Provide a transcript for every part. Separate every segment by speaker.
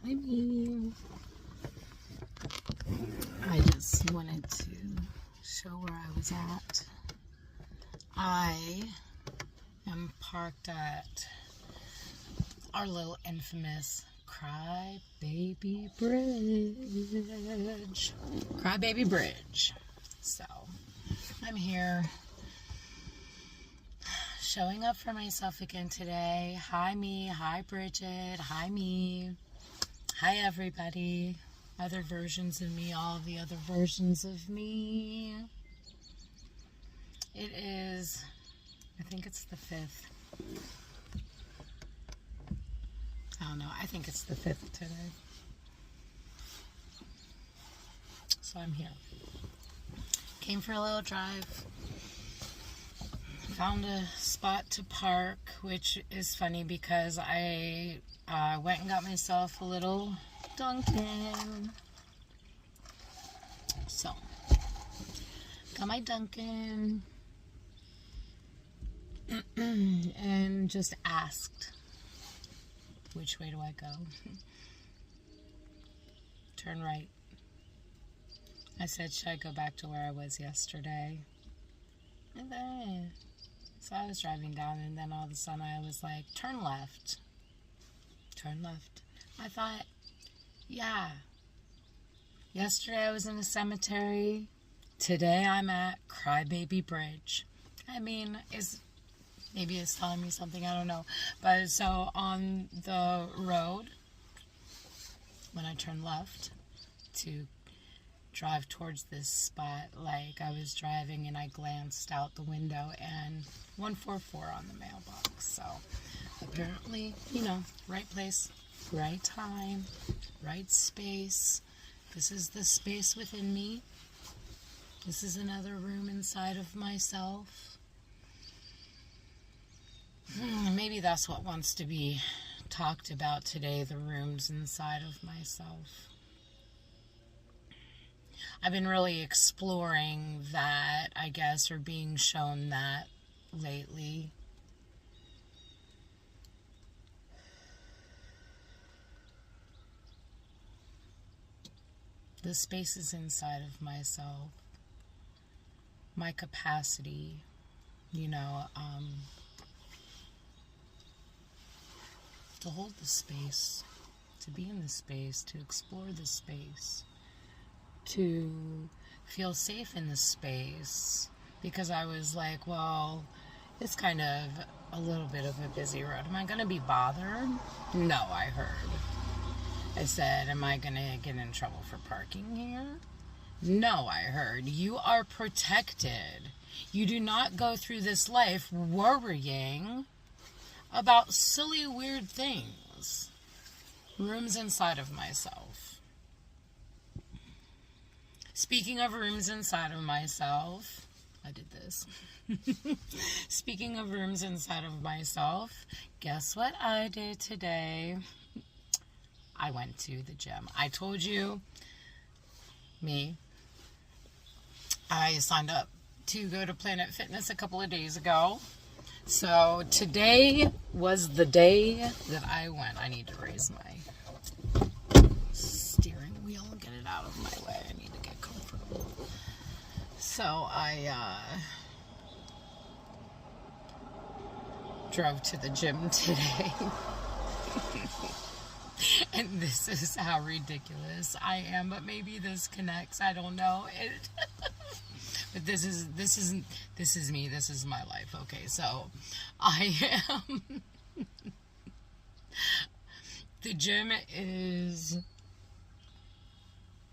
Speaker 1: I mean, I just wanted to show where I was at. I am parked at our little infamous Crybaby Bridge. Crybaby Bridge. So, I'm here showing up for myself again today. Hi me, hi Bridget, hi me, hi everybody. Other versions of me, all the other versions of me. It is, I think it's the 5th. I don't know, I think it's the 5th today. So I'm here. Came for a little drive. Found a spot to park, which is funny because I went and got myself a little Dunkin'. So, got my Dunkin' and just asked, which way do I go? Turn right. I said, should I go back to where I was yesterday? And then, so I was driving down, and then all of a sudden I was like, turn left. Turn left. I thought, yeah. Yesterday I was in a cemetery. Today I'm at Crybaby Bridge. I mean, maybe it's telling me something, I don't know. But so on the road, when I turned left to drive towards this spot, like I was driving and I glanced out the window and 144 on the mailbox. So apparently, right place, right time, right space. This is the space within me. This is another room inside of myself. Maybe that's what wants to be talked about today, the rooms inside of myself. I've been really exploring that, I guess, or being shown that lately. The spaces inside of myself, my capacity, to hold the space, to be in the space, to explore the space, to feel safe in the space, because I was like, well, it's kind of a little bit of a busy road. Am I going to be bothered? No, I heard. I said, am I going to get in trouble for parking here? No, I heard. You are protected. You do not go through this life worrying about silly, weird things. Rooms inside of myself. Speaking of rooms inside of myself, I did this. Speaking of rooms inside of myself, guess what I did today? I went to the gym. I told you, I signed up to go to Planet Fitness a couple of days ago. So today was the day that I went. I need to raise my steering wheel and get it out of my way. I need to get comfortable. So I drove to the gym today. And this is how ridiculous I am, but maybe this connects. I don't know. But this is me. This is my life. Okay, so I am. The gym is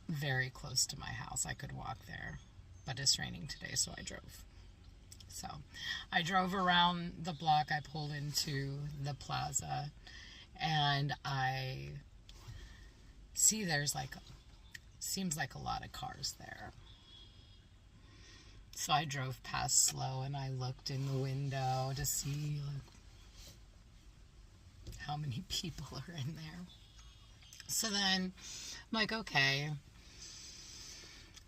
Speaker 1: very close to my house. I could walk there, but it's raining today, so I drove. So I drove around the block. I pulled into the plaza, and I see there's seems like a lot of cars there. So I drove past slow, and I looked in the window to see how many people are in there. So then I'm like, okay,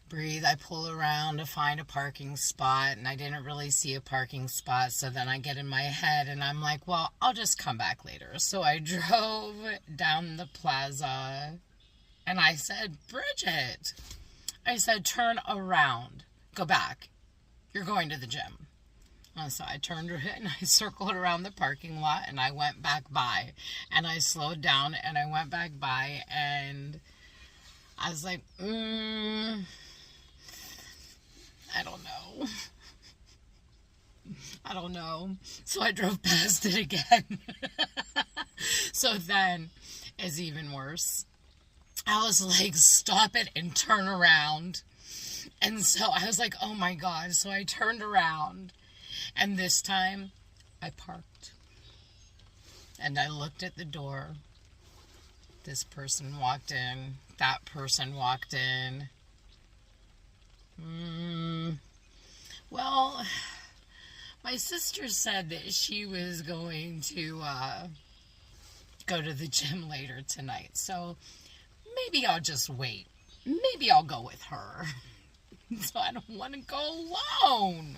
Speaker 1: breathe. I pull around to find a parking spot, and I didn't really see a parking spot. So then I get in my head and I'm like, well, I'll just come back later. So I drove down the plaza and I said, Bridget, I said, turn around, go back. You're going to the gym. And so I turned and I circled around the parking lot and I went back by, and I slowed down and I went back by, and I was like, I don't know. I don't know. So I drove past it again. So then it's even worse. I was like, stop it and turn around. And so I was like, oh my God. So I turned around, and this time I parked. And I looked at the door. This person walked in. That person walked in. Well, my sister said that she was going to go to the gym later tonight. So maybe I'll just wait. Maybe I'll go with her. So I don't want to go alone.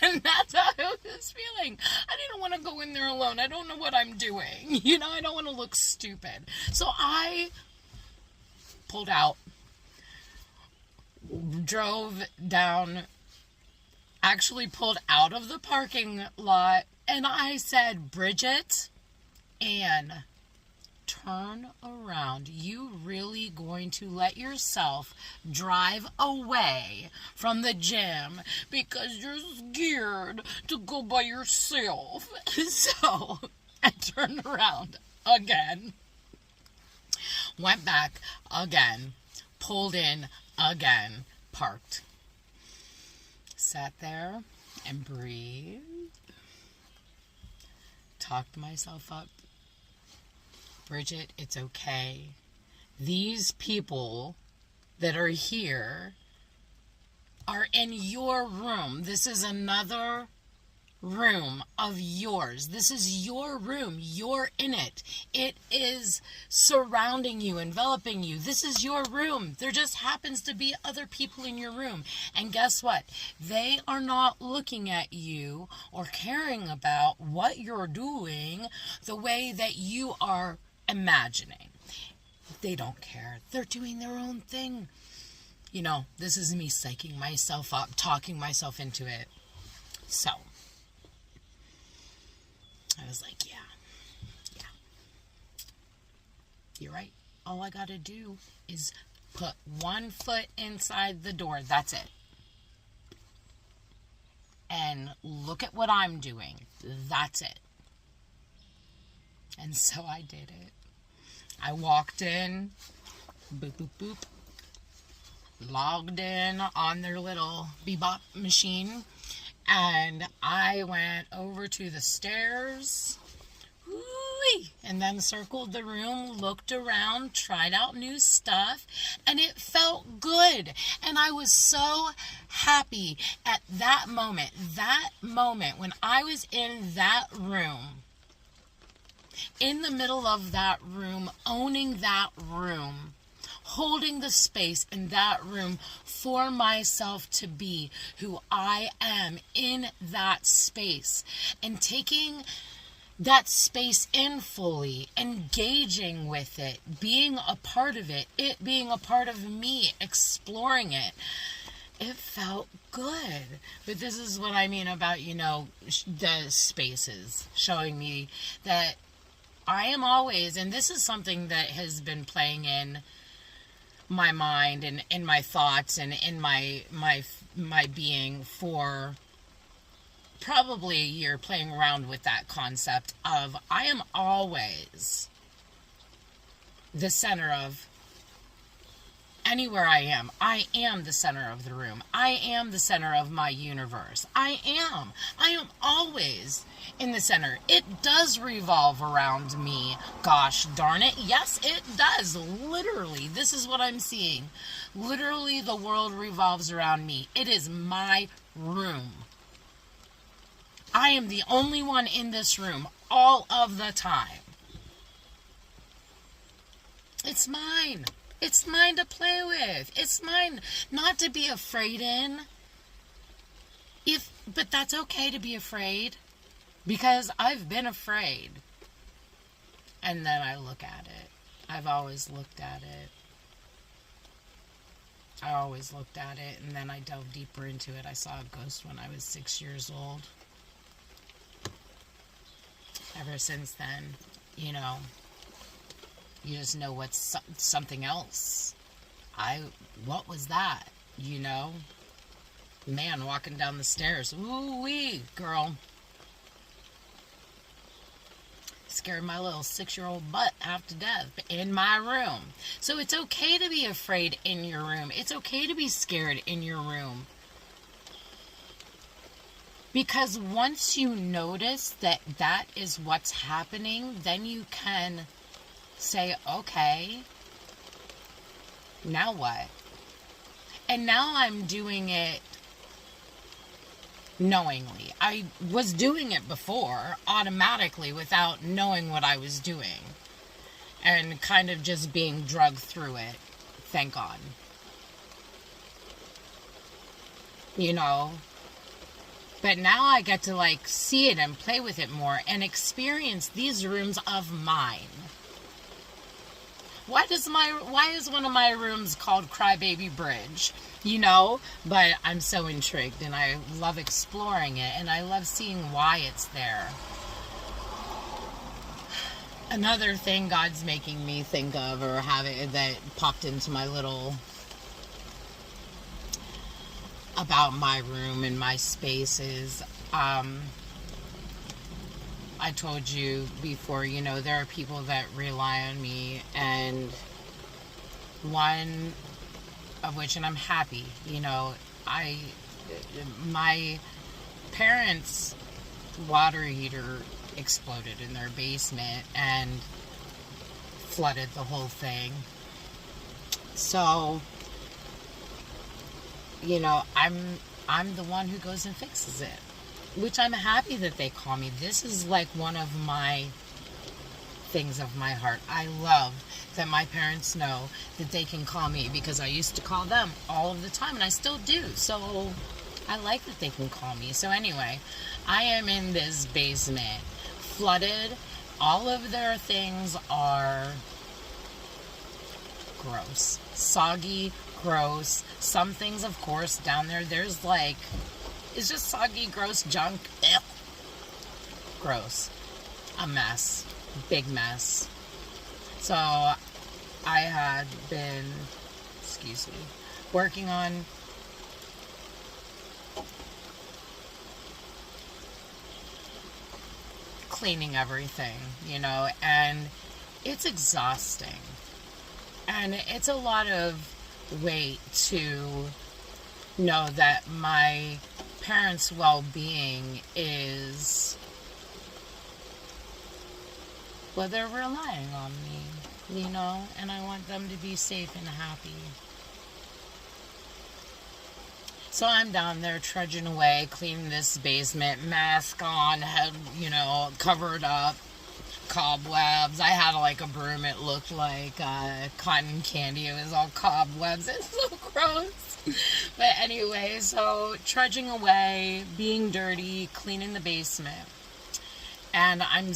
Speaker 1: And that's how I was feeling. I didn't want to go in there alone. I don't know what I'm doing. You know, I don't want to look stupid. So I pulled out, drove down, actually pulled out of the parking lot, and I said, Bridget, Ann, turn around. You really going to let yourself drive away from the gym because you're scared to go by yourself? So I turned around again, went back again, pulled in again, parked, sat there and breathed, talked myself up. Bridget, it's okay. These people that are here are in your room. This is another room of yours. This is your room. You're in it. It is surrounding you, enveloping you. This is your room. There just happens to be other people in your room. And guess what? They are not looking at you or caring about what you're doing the way that you are imagining. They don't care. They're doing their own thing. You know, this is me psyching myself up, talking myself into it. So I was like, yeah, you're right. All I got to do is put one foot inside the door. That's it. And look at what I'm doing. That's it. And so I did it. I walked in, boop, boop, boop, logged in on their little bebop machine, and I went over to the stairs, and then circled the room, looked around, tried out new stuff, and it felt good. And I was so happy at that moment when I was in that room, in the middle of that room, owning that room, holding the space in that room for myself to be who I am in that space, and taking that space in fully, engaging with it, being a part of it, it being a part of me, exploring it. It felt good. But this is what I mean about, you know, the spaces showing me that I am always, and this is something that has been playing in my mind and in my thoughts and in my being for probably a year, playing around with that concept of I am always the center of anywhere I am. I am the center of the room. I am the center of my universe. I am always in the center. It does revolve around me. Gosh darn it. Yes, it does. Literally, this is what I'm seeing. Literally, the world revolves around me. It is my room. I am the only one in this room all of the time. It's mine. It's mine to play with. It's mine not to be afraid in. But that's okay to be afraid, because I've been afraid. And then I look at it. I've always looked at it. I always looked at it, and then I dove deeper into it. I saw a ghost when I was 6 years old. Ever since then, you know, you just know what's something else. What was that? You know? Man walking down the stairs. Ooh-wee, girl. Scared my little 6-year-old butt half to death in my room. So it's okay to be afraid in your room. It's okay to be scared in your room. Because once you notice that that is what's happening, then you can say, okay, now what? And now I'm doing it knowingly. I was doing it before automatically without knowing what I was doing, and kind of just being drugged through it. Thank God. You know, but now I get to like see it and play with it more and experience these rooms of mine. Why is one of my rooms called Crybaby Bridge? You know, but I'm so intrigued, and I love exploring it, and I love seeing why it's there. Another thing God's making me think of, or have it, that popped into my little about my room and my spaces. I told you before, you know, there are people that rely on me, and one of which, and I'm happy, you know, my parents' water heater exploded in their basement and flooded the whole thing. So, you know, I'm the one who goes and fixes it, which I'm happy that they call me. This is like one of my things of my heart. I love that my parents know that they can call me, because I used to call them all of the time, and I still do. So I like that they can call me. So anyway, I am in this basement, flooded. All of their things are gross, soggy, gross. Some things, of course, down there, there's like, it's just soggy, gross junk. Ugh. Gross. A mess. Big mess. So I had been, working on cleaning everything, you know, and it's exhausting. And it's a lot of weight to know that my parents' well-being is, well, they're relying on me, you know, and I want them to be safe and happy. So I'm down there trudging away, cleaning this basement, mask on, head, you know, covered up, cobwebs. I had like a broom, it looked like cotton candy. It was all cobwebs. It's so gross. But anyway, so trudging away, being dirty, cleaning the basement. And I'm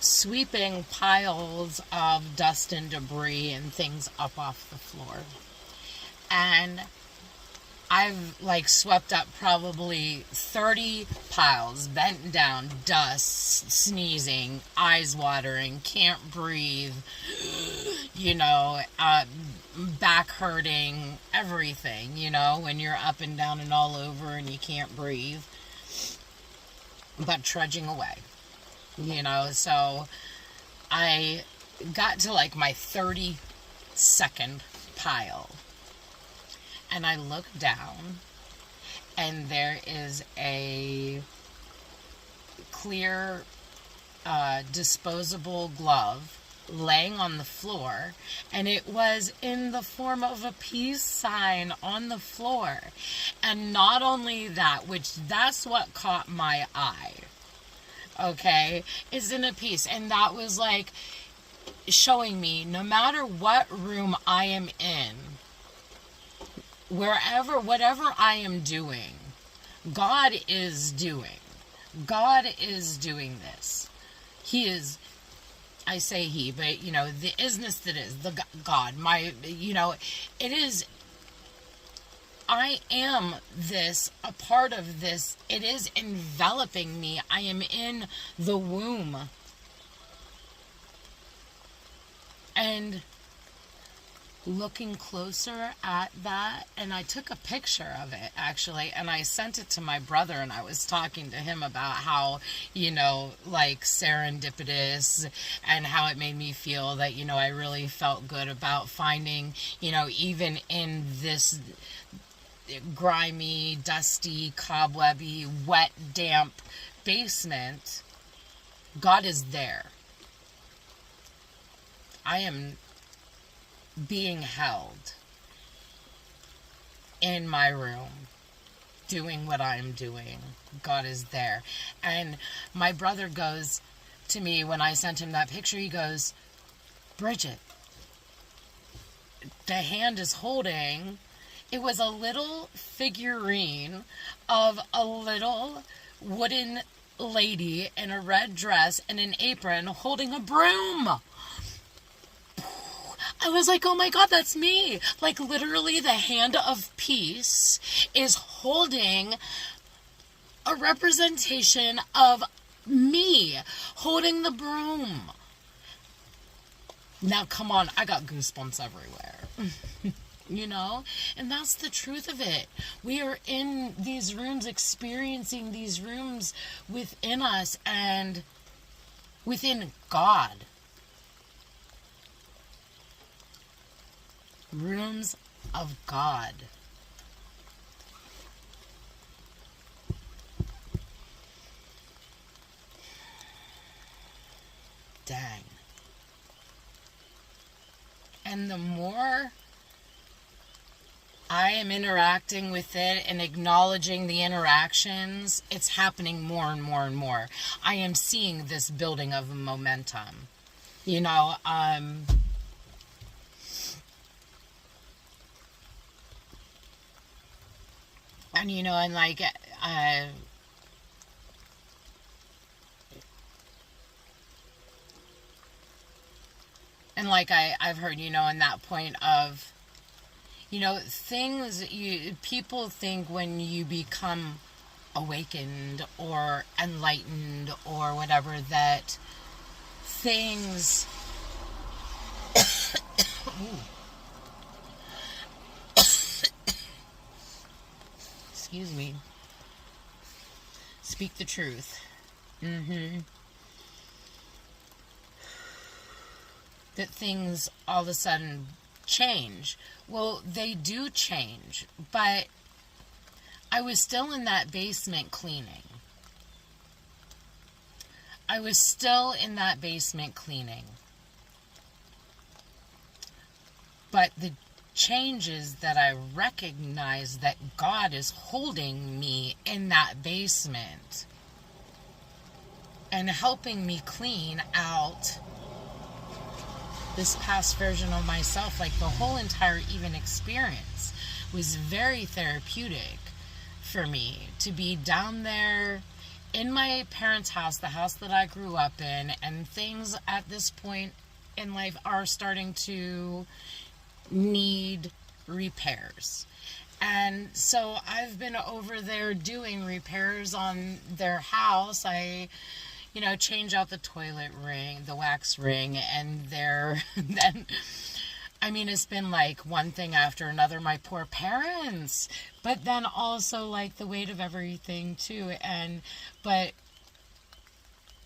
Speaker 1: sweeping piles of dust and debris and things up off the floor. And I've like swept up probably 30 piles, bent down, dust, sneezing, eyes watering, can't breathe, you know, back hurting, everything, you know, when you're up and down and all over and you can't breathe. But trudging away. You know, so I got to like my 32nd pile, and I look down, and there is a clear disposable glove laying on the floor, and it was in the form of a peace sign on the floor. And not only that, which that's what caught my eye, okay, is in a piece. And that was like, showing me no matter what room I am in, whatever I am doing, God is doing. God is doing this. He is, I say he, but the isness that is, the God, it is, I am this, a part of this. It is enveloping me. I am in the womb. And looking closer at that, and I took a picture of it actually, and I sent it to my brother, and I was talking to him about how, like serendipitous, and how it made me feel that, I really felt good about finding, even in this grimy, dusty, cobwebby, wet, damp basement, God is there. I am being held in my room, doing what I'm doing. God is there. And my brother goes to me when I sent him that picture, he goes, Bridget, the hand is holding, it was a little figurine of a little wooden lady in a red dress and an apron holding a broom. I was like, oh my God, that's me. Like literally the hand of peace is holding a representation of me holding the broom. Now, come on, I got goosebumps everywhere. And that's the truth of it. We are in these rooms, experiencing these rooms within us and within God. Rooms of God. Dang. And the more I am interacting with it and acknowledging the interactions, it's happening more and more and more. I am seeing this building of momentum. And and like I've heard, in that point of, things people think when you become awakened or enlightened or whatever, that things excuse me, speak the truth. That things all of a sudden change. Well, they do change, but I was still in that basement cleaning. But the changes that I recognize that God is holding me in that basement and helping me clean out this past version of myself, like the whole entire even experience was very therapeutic for me to be down there in my parents' house, the house that I grew up in, and things at this point in life are starting to need repairs. And so I've been over there doing repairs on their house. I change out the toilet ring, the wax ring, and then, it's been like one thing after another, my poor parents, but then also like the weight of everything too, but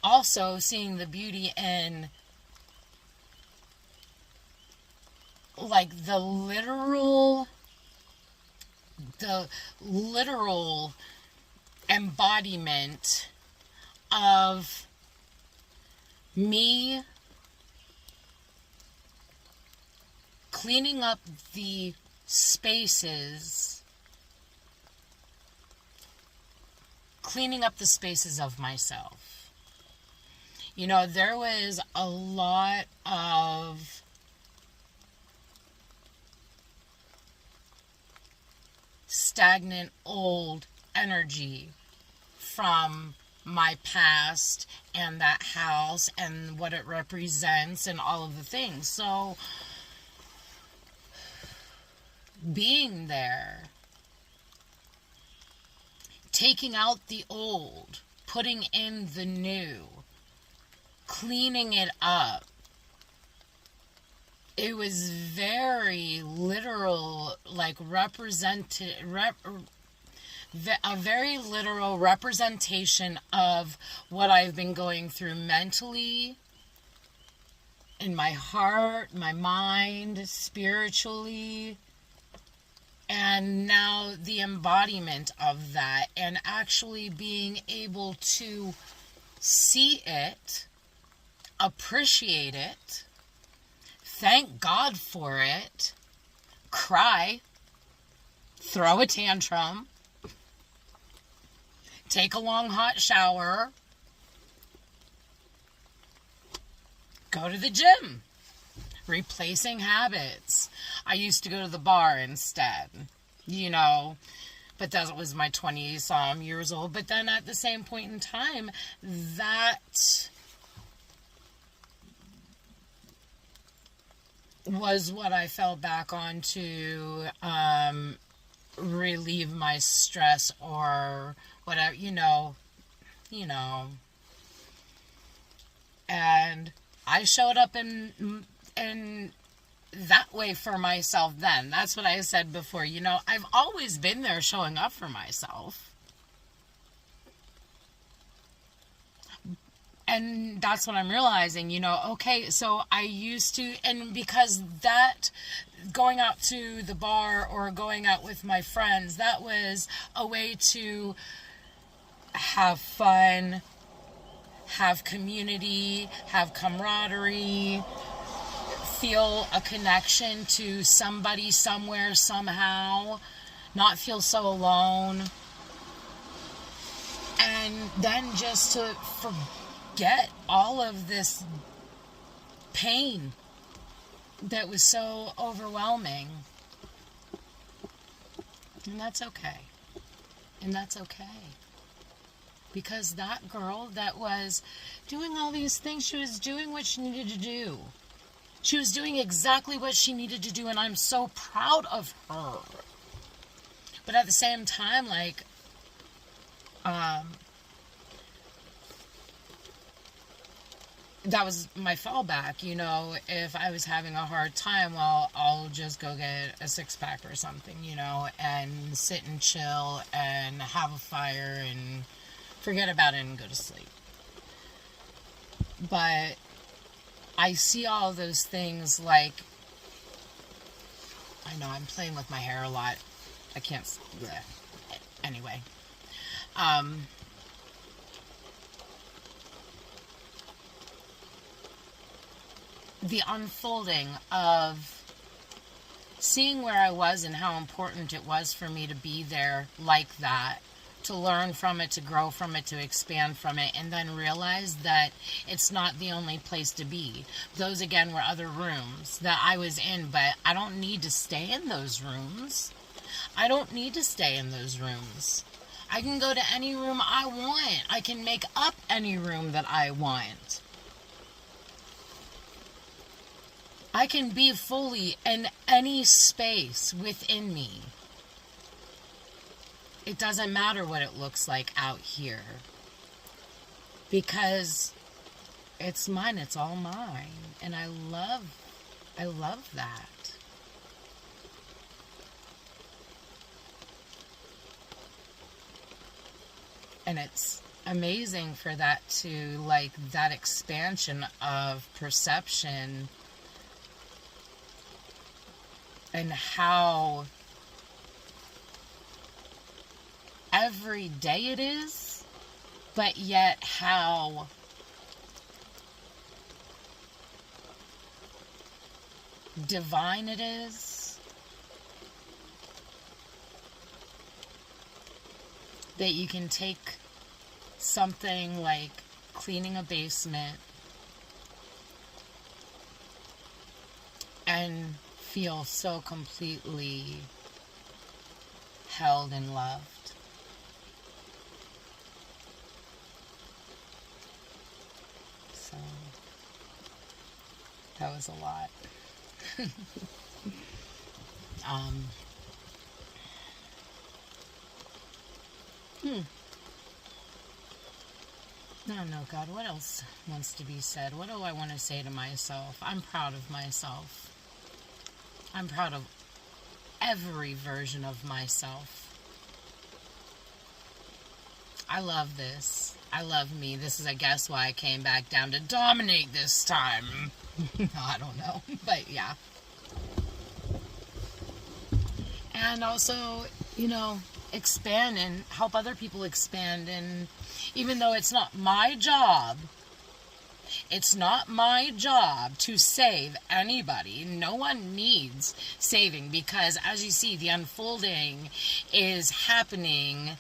Speaker 1: also seeing the beauty in like the literal embodiment of me cleaning up the spaces of myself. There was a lot of stagnant old energy from my past and that house and what it represents and all of the things. So being there, taking out the old, putting in the new, cleaning it up, it was very literal, like a very literal representation of what I've been going through mentally, in my heart, my mind, spiritually, and now the embodiment of that, and actually being able to see it, appreciate it, thank God for it, cry, throw a tantrum, take a long hot shower, go to the gym, replacing habits. I used to go to the bar instead, but that was my 20-some years old. But then at the same point in time, that was what I fell back on to relieve my stress or whatever, and I showed up in that way for myself then. That's what I said before. I've always been there showing up for myself. And that's what I'm realizing, okay, so I used to, and because that, going out to the bar or going out with my friends, that was a way to have fun, have community, have camaraderie, feel a connection to somebody, somewhere, somehow, not feel so alone. And then just to forget all of this pain that was so overwhelming. And that's okay. And that's okay. Because that girl that was doing all these things, she was doing what she needed to do. She was doing exactly what she needed to do, and I'm so proud of her. But at the same time, that was my fallback, if I was having a hard time, well, I'll just go get a 6-pack or something, and sit and chill and have a fire and forget about it and go to sleep. But I see all those things I know I'm playing with my hair a lot. I can't, bleh. Anyway. The unfolding of seeing where I was and how important it was for me to be there like that, to learn from it, to grow from it, to expand from it, and then realize that it's not the only place to be. Those, again, were other rooms that I was in, but I don't need to stay in those rooms. I don't need to stay in those rooms. I can go to any room I want. I can make up any room that I want. I can be fully in any space within me. It doesn't matter what it looks like out here. Because it's mine, it's all mine. And I love that. And it's amazing for that to, that expansion of perception and how every day it is, but yet how divine it is, that you can take something like cleaning a basement and feel so completely held and loved. So that was a lot. I don't know, God, what else wants to be said? What do I want to say to myself? I'm proud of myself. I'm proud of every version of myself. I love this. I love me. This is, I guess, why I came back down to dominate this time. I don't know, but yeah. And also, expand and help other people expand. And even though it's not my job to save anybody. No one needs saving, because as you see, the unfolding is happening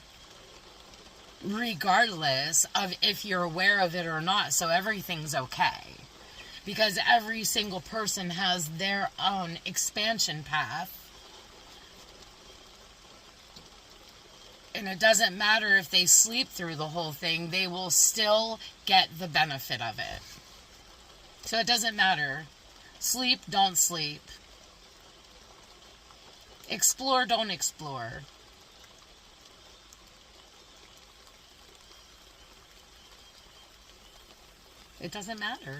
Speaker 1: regardless of if you're aware of it or not. So everything's okay, because every single person has their own expansion path. And it doesn't matter if they sleep through the whole thing, they will still get the benefit of it. So it doesn't matter. Sleep, don't sleep. Explore, don't explore. It doesn't matter,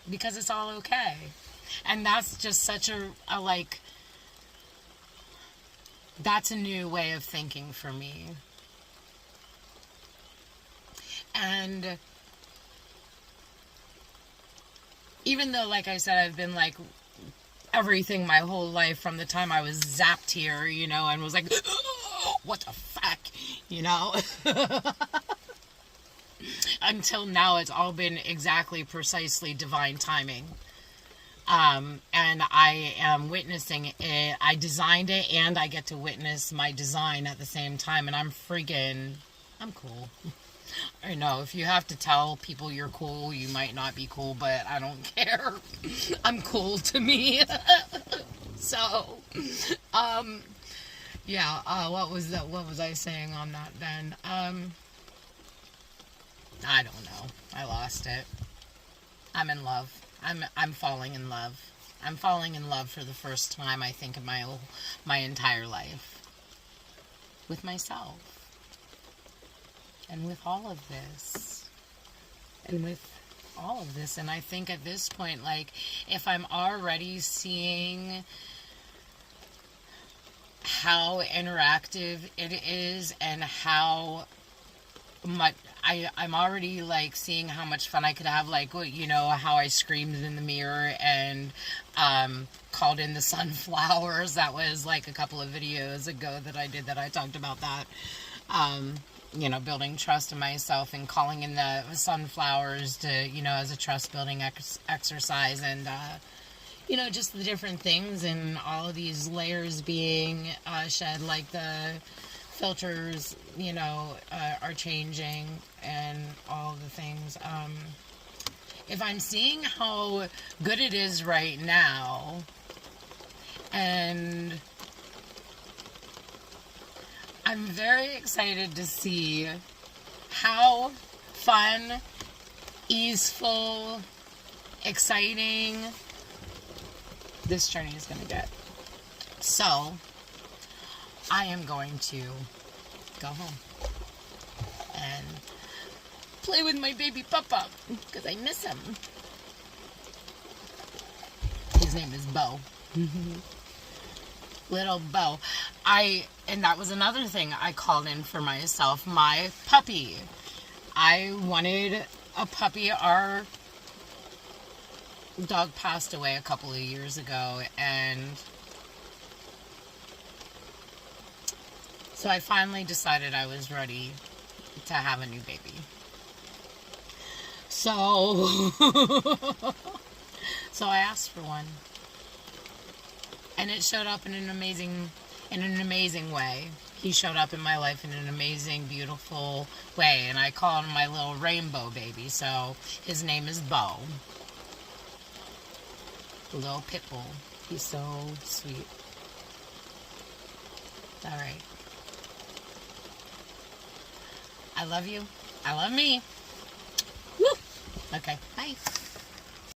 Speaker 1: because it's all okay. And that's just such that's a new way of thinking for me. And even though, like I said, I've been like everything my whole life from the time I was zapped here, and was like, what the fuck, until now, it's all been exactly, precisely divine timing. And I am witnessing it. I designed it, and I get to witness my design at the same time. And I'm cool. I know, if you have to tell people you're cool, you might not be cool, but I don't care. I'm cool to me. So, yeah, what was I saying on that then? I don't know. I lost it. I'm in love. I'm falling in love. I'm falling in love for the first time, I think, in my entire life. With myself. And with all of this. And I think at this point, like, if I'm already seeing how interactive it is and how much I'm already like seeing how much fun I could have, like, how I screamed in the mirror and called in the sunflowers. That was like a couple of videos ago that I did, that I talked about that. Building trust in myself and calling in the sunflowers to, as a trust building exercise, and just the different things and all of these layers being shed, like the filters, are changing and all the things. If I'm seeing how good it is right now, and I'm very excited to see how fun, easeful, exciting this journey is going to get. So, I am going to go home and play with my baby papa, because I miss him. His name is Bo. Little Bo. And that was another thing I called in for myself, my puppy. I wanted a puppy. Our dog passed away a couple of years ago, and so I finally decided I was ready to have a new baby. So, so I asked for one, and it showed up in an amazing way. He showed up in my life in an amazing, beautiful way, and I call him my little rainbow baby. So his name is Bo, the little pit bull. He's so sweet. All right. I love you. I love me. Woo! Okay, bye.